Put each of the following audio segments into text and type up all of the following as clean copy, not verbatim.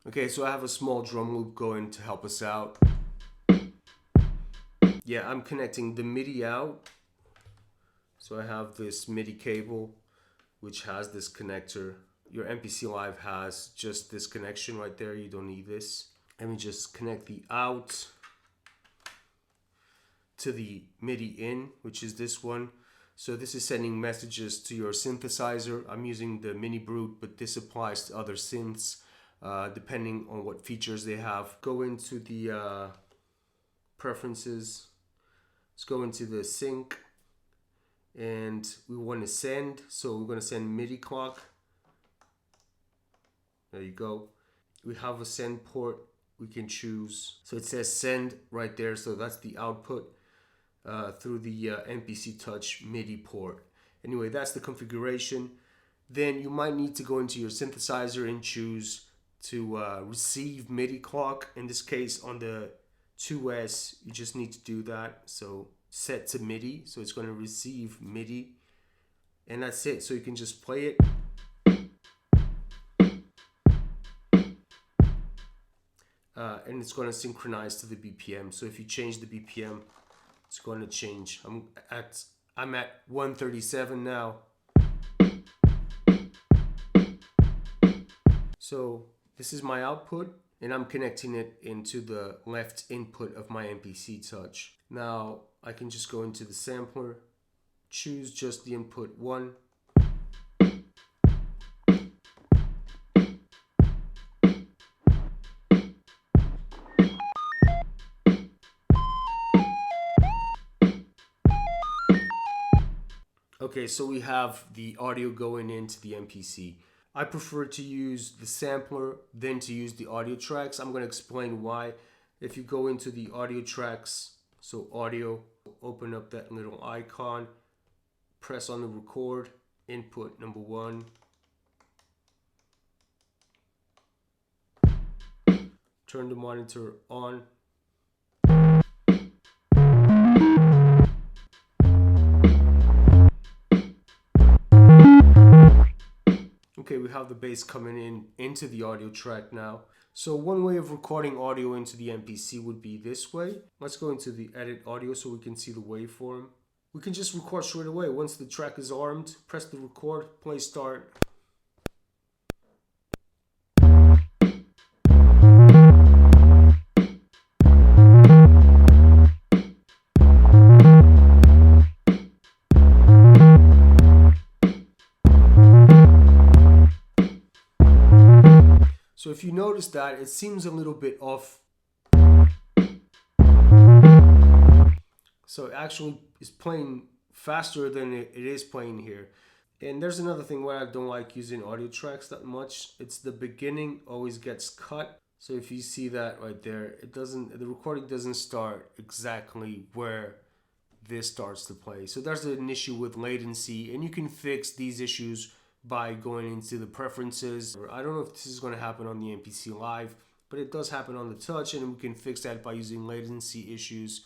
Okay, so I have a small drum loop going to help us out. Yeah, I'm connecting the MIDI out. So I have this MIDI cable which has this connector. Your Mpc Live has just this connection right there. You don't need this. Let me just connect the out to the MIDI in, which is this one. So this is sending messages to your synthesizer. I'm using the Mini Brute, but this applies to other synths depending on what features they have. Go into the preferences. Let's go into the sync, and we want to send. So we're going to send MIDI clock. There you go. We have a send port we can choose. So it says send right there. So that's the output through the Mpc Touch MIDI port. Anyway, that's the configuration. Then you might need to go into your synthesizer and choose to receive MIDI clock. In this case, on the 2S, you just need to do that. So set to MIDI. So it's going to receive MIDI. And that's it. So you can just play it. And it's going to synchronize to the BPM. So if you change the BPM, it's going to change. I'm at 137 now. So this is my output, and I'm connecting it into the left input of my Mpc Touch. Now I can just go into the sampler, choose just the input 1. Okay, so we have the audio going into the MPC. I prefer to use the sampler than to use the audio tracks. I'm going to explain why. If you go into the audio tracks, so audio, open up that little icon, press on the record, input number 1. Turn the monitor on. Okay, we have the bass coming in into the audio track now. So one way of recording audio into the MPC would be this way. Let's go into the edit audio so we can see the waveform. We can just record straight away. Once the track is armed, press the record, play start. So if you notice that, it seems a little bit off. So it actually is playing faster than it is playing here. And there's another thing where I don't like using audio tracks that much. It's the beginning always gets cut. So if you see that right there, the recording doesn't start exactly where this starts to play. So there's an issue with latency, and you can fix these issues by going into the preferences. I don't know if this is going to happen on the Mpc Live, but it does happen on the Touch, and we can fix that by using latency issues,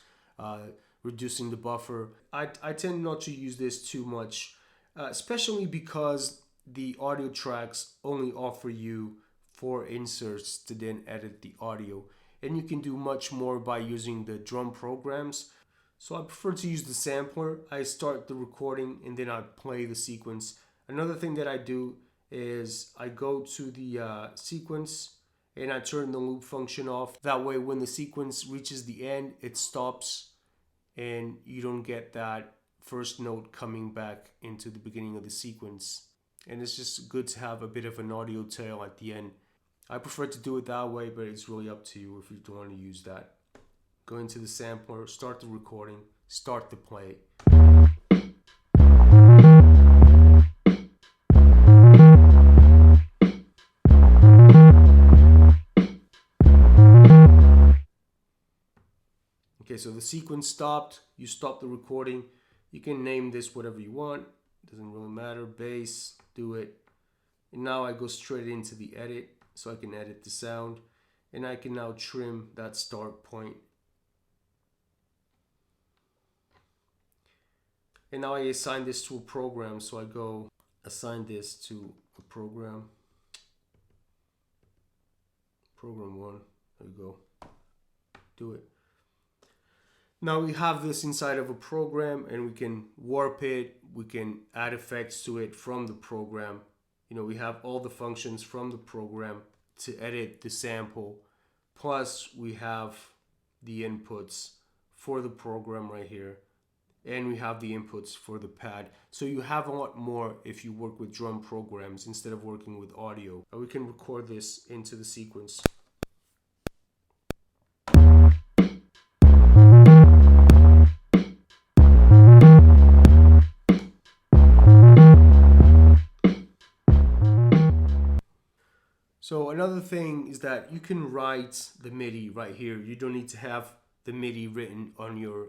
reducing the buffer. I tend not to use this too much, especially because the audio tracks only offer you 4 inserts to then edit the audio, and you can do much more by using the drum programs. So I prefer to use the sampler. I start the recording and then I play the sequence. Another thing that I do is I go to the sequence and I turn the loop function off. That way when the sequence reaches the end, it stops and you don't get that first note coming back into the beginning of the sequence. And it's just good to have a bit of an audio tail at the end. I prefer to do it that way, but it's really up to you if you don't want to use that. Go into the sampler, start the recording, start the play. Okay, so the sequence stopped, you stop the recording. You can name this whatever you want, doesn't really matter, bass, do it. And now I go straight into the edit, so I can edit the sound. And I can now trim that start point. And now I assign this to a program, so I go assign this to a program. Program 1, there you go, do it. Now we have this inside of a program and we can warp it, we can add effects to it from the program. You know, we have all the functions from the program to edit the sample. Plus we have the inputs for the program right here. And we have the inputs for the pad. So you have a lot more if you work with drum programs instead of working with audio. We can record this into the sequence. So another thing is that you can write the MIDI right here. You don't need to have the MIDI written on your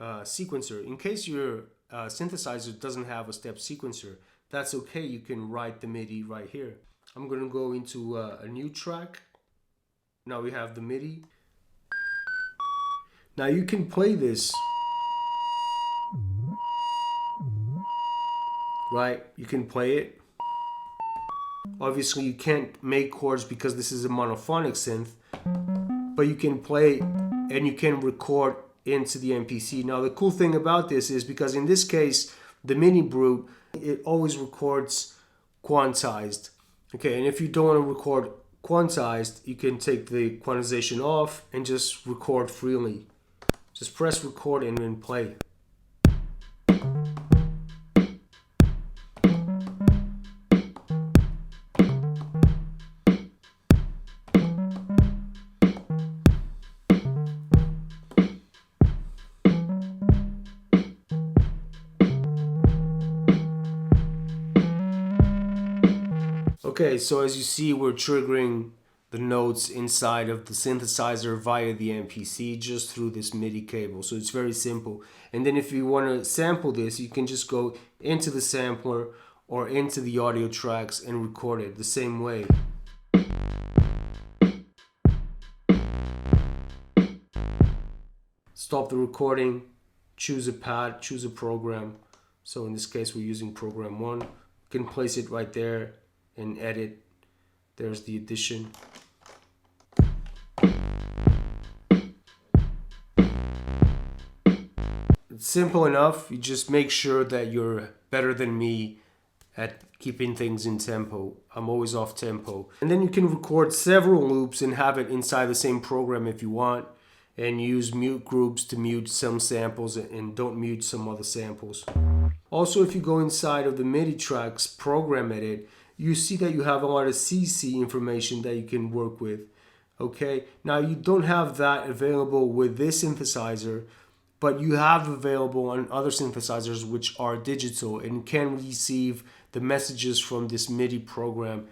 sequencer. In case your synthesizer doesn't have a step sequencer, that's okay. You can write the MIDI right here. I'm going to go into a new track. Now we have the MIDI. Now you can play this, right? You can play it. Obviously you can't make chords because this is a monophonic synth, but you can play and you can record into the MPC. Now the cool thing about this is because in this case the Mini Brute, it always records quantized. Okay, and if you don't want to record quantized, you can take the quantization off and just record freely. Just press record and then play. Okay, so as you see, we're triggering the notes inside of the synthesizer via the MPC just through this MIDI cable. So it's very simple. And then if you want to sample this, you can just go into the sampler or into the audio tracks and record it the same way. Stop the recording, choose a pad, choose a program. So in this case, we're using program 1. You can place it right there and edit. There's the addition. It's simple enough. You just make sure that you're better than me at keeping things in tempo. I'm always off tempo. And then you can record several loops and have it inside the same program if you want, and use mute groups to mute some samples and don't mute some other samples. Also, if you go inside of the MIDI tracks program edit, you see that you have a lot of CC information that you can work with. Okay, now you don't have that available with this synthesizer, but you have available on other synthesizers which are digital and can receive the messages from this MIDI program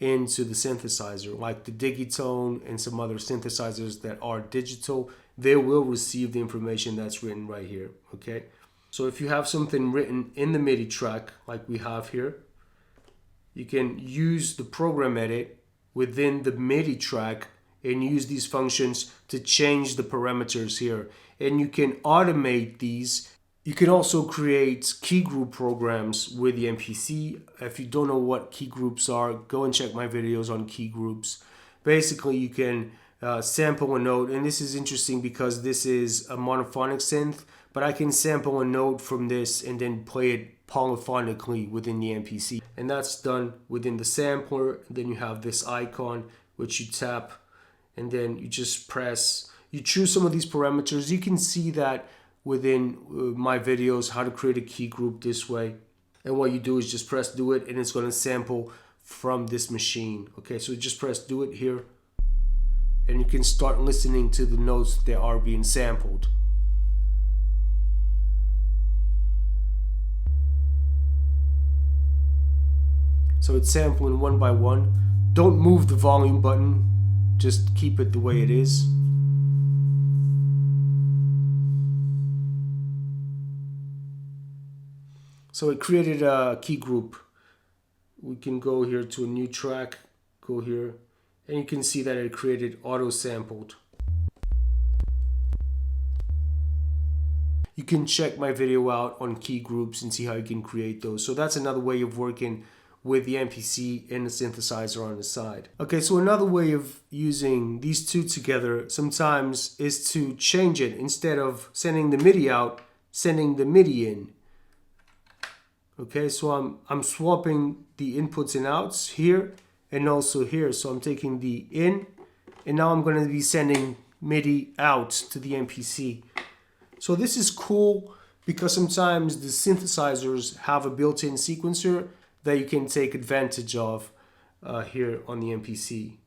into the synthesizer, like the Digitone and some other synthesizers that are digital. They will receive the information that's written right here. Okay, so if you have something written in the MIDI track like we have here, you can use the program edit within the MIDI track and use these functions to change the parameters here. And you can automate these. You can also create key group programs with the MPC. If you don't know what key groups are, go and check my videos on key groups. Basically, you can sample a note, and this is interesting because this is a monophonic synth, but I can sample a note from this and then play it polyphonically within the MPC, and that's done within the sampler. Then you have this icon which you tap, and then you just press, you choose some of these parameters. You can see that within my videos how to create a key group this way, and what you do is just press do it and it's going to sample from this machine. Okay, so just press do it here and you can start listening to the notes that are being sampled. So it's sampling one by one. Don't move the volume button, just keep it the way it is. So it created a key group. We can go here to a new track, go here, and you can see that it created auto sampled. You can check my video out on key groups and see how you can create those. So that's another way of working with the MPC and the synthesizer on the side. Okay, so another way of using these two together sometimes is to change it. Instead of sending the MIDI out, sending the MIDI in. Okay, so I'm swapping the inputs and outs here and also here. So I'm taking the in, and now I'm going to be sending MIDI out to the MPC. So this is cool because sometimes the synthesizers have a built-in sequencer that you can take advantage of here on the MPC.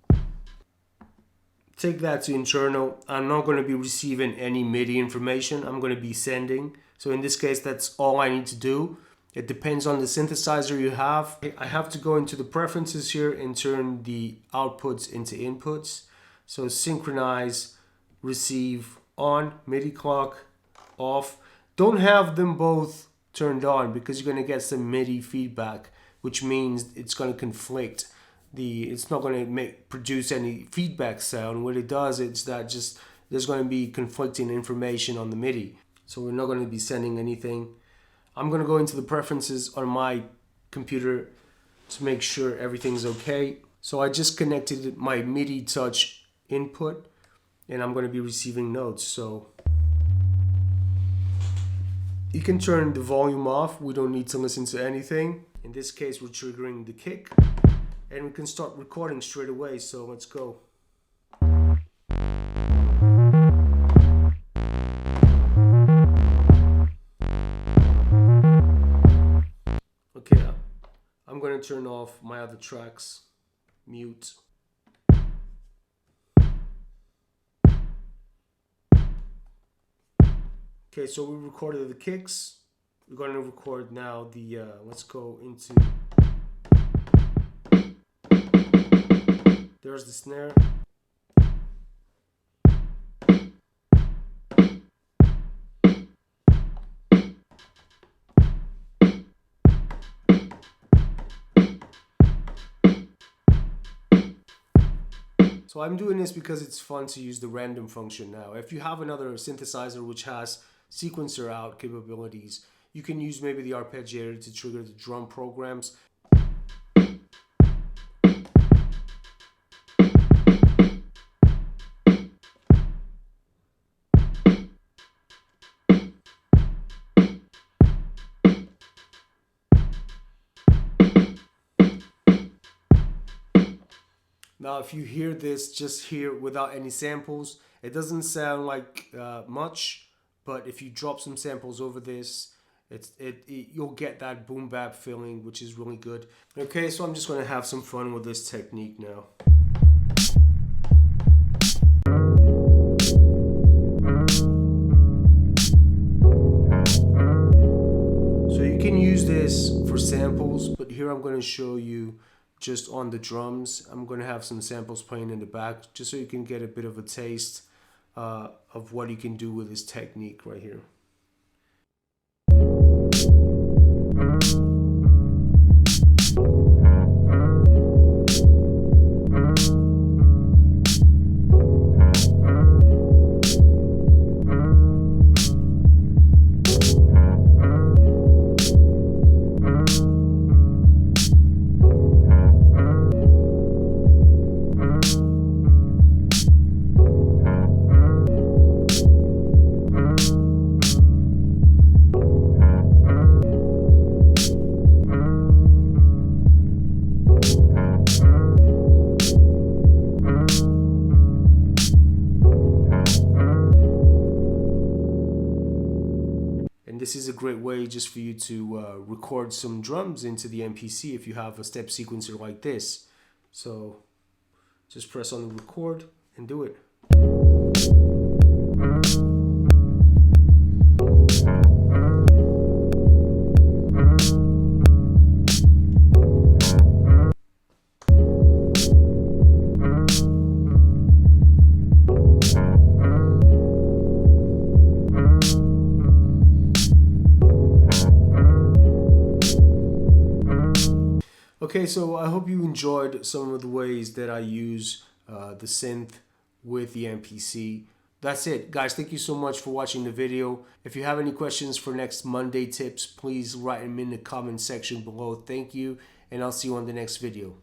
Take that to internal. I'm not going to be receiving any MIDI information. I'm going to be sending. So in this case, that's all I need to do. It depends on the synthesizer you have. I have to go into the preferences here and turn the outputs into inputs. So synchronize, receive, on, MIDI clock, off. Don't have them both turned on because you're going to get some MIDI feedback, which means it's going to conflict. It's not going to produce any feedback sound. What it does is that just there's going to be conflicting information on the MIDI. So we're not going to be sending anything. I'm going to go into the preferences on my computer to make sure everything's okay. So I just connected my MIDI touch input and I'm going to be receiving notes. So you can turn the volume off. We don't need to listen to anything. In this case, we're triggering the kick and we can start recording straight away. So let's go. Okay, I'm going to turn off my other tracks, mute. Okay, so we recorded the kicks. We're going to record now the, let's go into, there's the snare. So I'm doing this because it's fun to use the random function now. If you have another synthesizer which has sequencer out capabilities, you can use maybe the arpeggiator to trigger the drum programs. Now, if you hear this just here without any samples, it doesn't sound like much, but if you drop some samples over this, you'll get that boom bap feeling, which is really good. Okay, so I'm just going to have some fun with this technique now. So you can use this for samples, but here I'm going to show you just on the drums. I'm going to have some samples playing in the back just so you can get a bit of a taste of what you can do with this technique right here. And this is a great way just for you to record some drums into the MPC if you have a step sequencer like this. So just press on the record and do it. Okay, so I hope you enjoyed some of the ways that I use the synth with the MPC. That's it, guys. Thank you so much for watching the video. If you have any questions for next Monday tips, please write them in the comment section below. Thank you, and I'll see you on the next video.